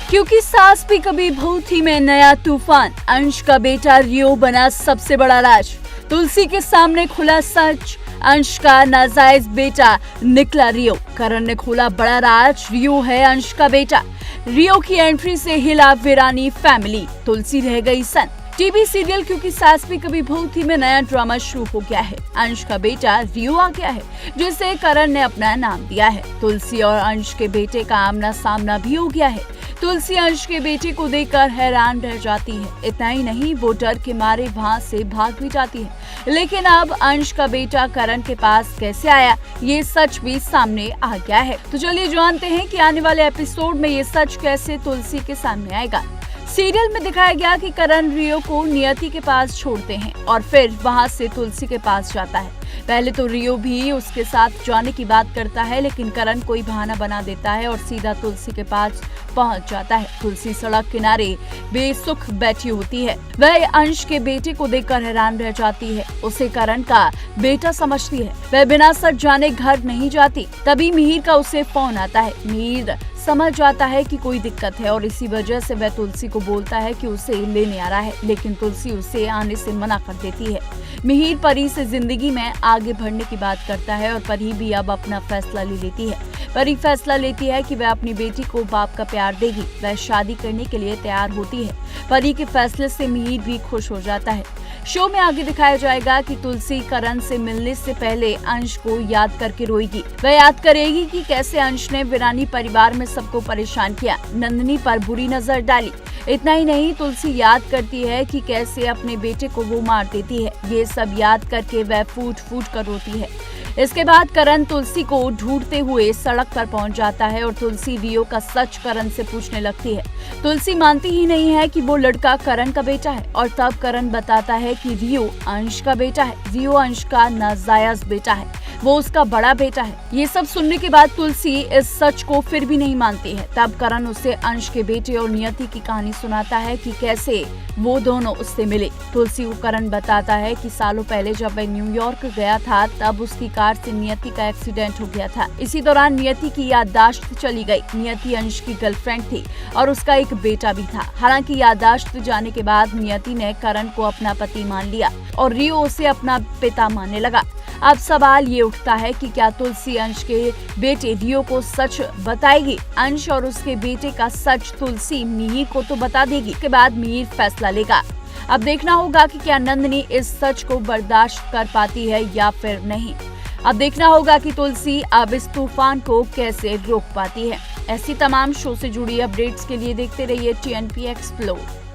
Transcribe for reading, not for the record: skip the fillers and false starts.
क्योंकि सास भी कभी बहू थी में नया तूफान, अंश का बेटा रियो बना सबसे बड़ा राज। तुलसी के सामने खुला सच, अंश का नाजायज बेटा निकला रियो। करण ने खोला बड़ा राज, रियो है अंश का बेटा। रियो की एंट्री से हिला वीरानी फैमिली, तुलसी रह गई सन। टीवी सीरियल क्योंकि सास भी कभी बहू थी में नया ड्रामा शुरू हो गया है। अंश का बेटा रियो आ गया है, जिसे करण ने अपना नाम दिया है। तुलसी और अंश के बेटे का आमना सामना भी हो गया है। तुलसी अंश के बेटे को देखकर हैरान रह जाती है। इतना ही नहीं, वो डर के मारे वहाँ से भाग भी जाती है। लेकिन अब अंश का बेटा करण के पास कैसे आया, ये सच भी सामने आ गया है। तो चलिए जानते हैं कि आने वाले एपिसोड में ये सच कैसे तुलसी के सामने आएगा। सीरियल में दिखाया गया कि करण रियो को नियति के पास छोड़ते हैं और फिर वहां से तुलसी के पास जाता है। पहले तो रियो भी उसके साथ जाने की बात करता है, लेकिन करण कोई बहाना बना देता है और सीधा तुलसी के पास पहुंच जाता है। तुलसी सड़क किनारे बेसुख बैठी होती है। वह अंश के बेटे को देखकर हैरान रह जाती है। उसे करण का बेटा समझती है। वह बिना सच जाने घर नहीं जाती। तभी मिहिर का उसे फोन आता है। मिहिर समझ जाता है कि कोई दिक्कत है और इसी वजह से वह तुलसी को बोलता है कि उसे लेने आ रहा है, लेकिन तुलसी उसे आने से मना कर देती है। मिहिर परी से जिंदगी में आगे बढ़ने की बात करता है और परी भी अब अपना फैसला ले लेती है। परी फैसला लेती है कि वह अपनी बेटी को बाप का प्यार देगी। वह शादी करने के लिए तैयार होती है। परी के फैसले से मिहिर भी खुश हो जाता है। शो में आगे दिखाया जाएगा कि तुलसी करण से मिलने से पहले अंश को याद करके रोएगी। वह याद करेगी कि कैसे अंश ने वीरानी परिवार में सबको परेशान किया, नंदिनी पर बुरी नजर डाली। इतना ही नहीं, तुलसी याद करती है कि कैसे अपने बेटे को वो मार देती है। ये सब याद करके वह फूट फूट कर रोती है। इसके बाद करण तुलसी को ढूंढते हुए सड़क पर पहुंच जाता है और तुलसी रियो का सच करण से पूछने लगती है। तुलसी मानती ही नहीं है कि वो लड़का करण का बेटा है और तब करण बताता है कि रियो अंश का बेटा है। रियो अंश का नाजायज बेटा है, वो उसका बड़ा बेटा है। ये सब सुनने के बाद तुलसी इस सच को फिर भी नहीं मानती है। तब करण उसे अंश के बेटे और नियति की कहानी सुनाता है कि कैसे वो दोनों उससे मिले। तुलसी को करण बताता है कि सालों पहले जब वह न्यूयॉर्क गया था, तब उसकी कार से नियति का एक्सीडेंट हो गया था। इसी दौरान नियति की याददाश्त चली गई। नियति अंश की गर्लफ्रेंड थी और उसका एक बेटा भी था। हालांकि याददाश्त जाने के बाद नियति ने करण को अपना पति मान लिया और रियो उसे अपना पिता मानने लगा। अब सवाल ये उठता है कि क्या तुलसी अंश के बेटे रियो को सच बताएगी? अंश और उसके बेटे का सच तुलसी मिहिर को तो बता देगी। इसके बाद मिहिर फैसला लेगा। अब देखना होगा कि क्या नंदिनी इस सच को बर्दाश्त कर पाती है या फिर नहीं। अब देखना होगा कि तुलसी अब इस तूफान को कैसे रोक पाती है। ऐसी तमाम शो से जुड़ी अपडेट्स के लिए देखते रहिए TNP एक्सप्लोर।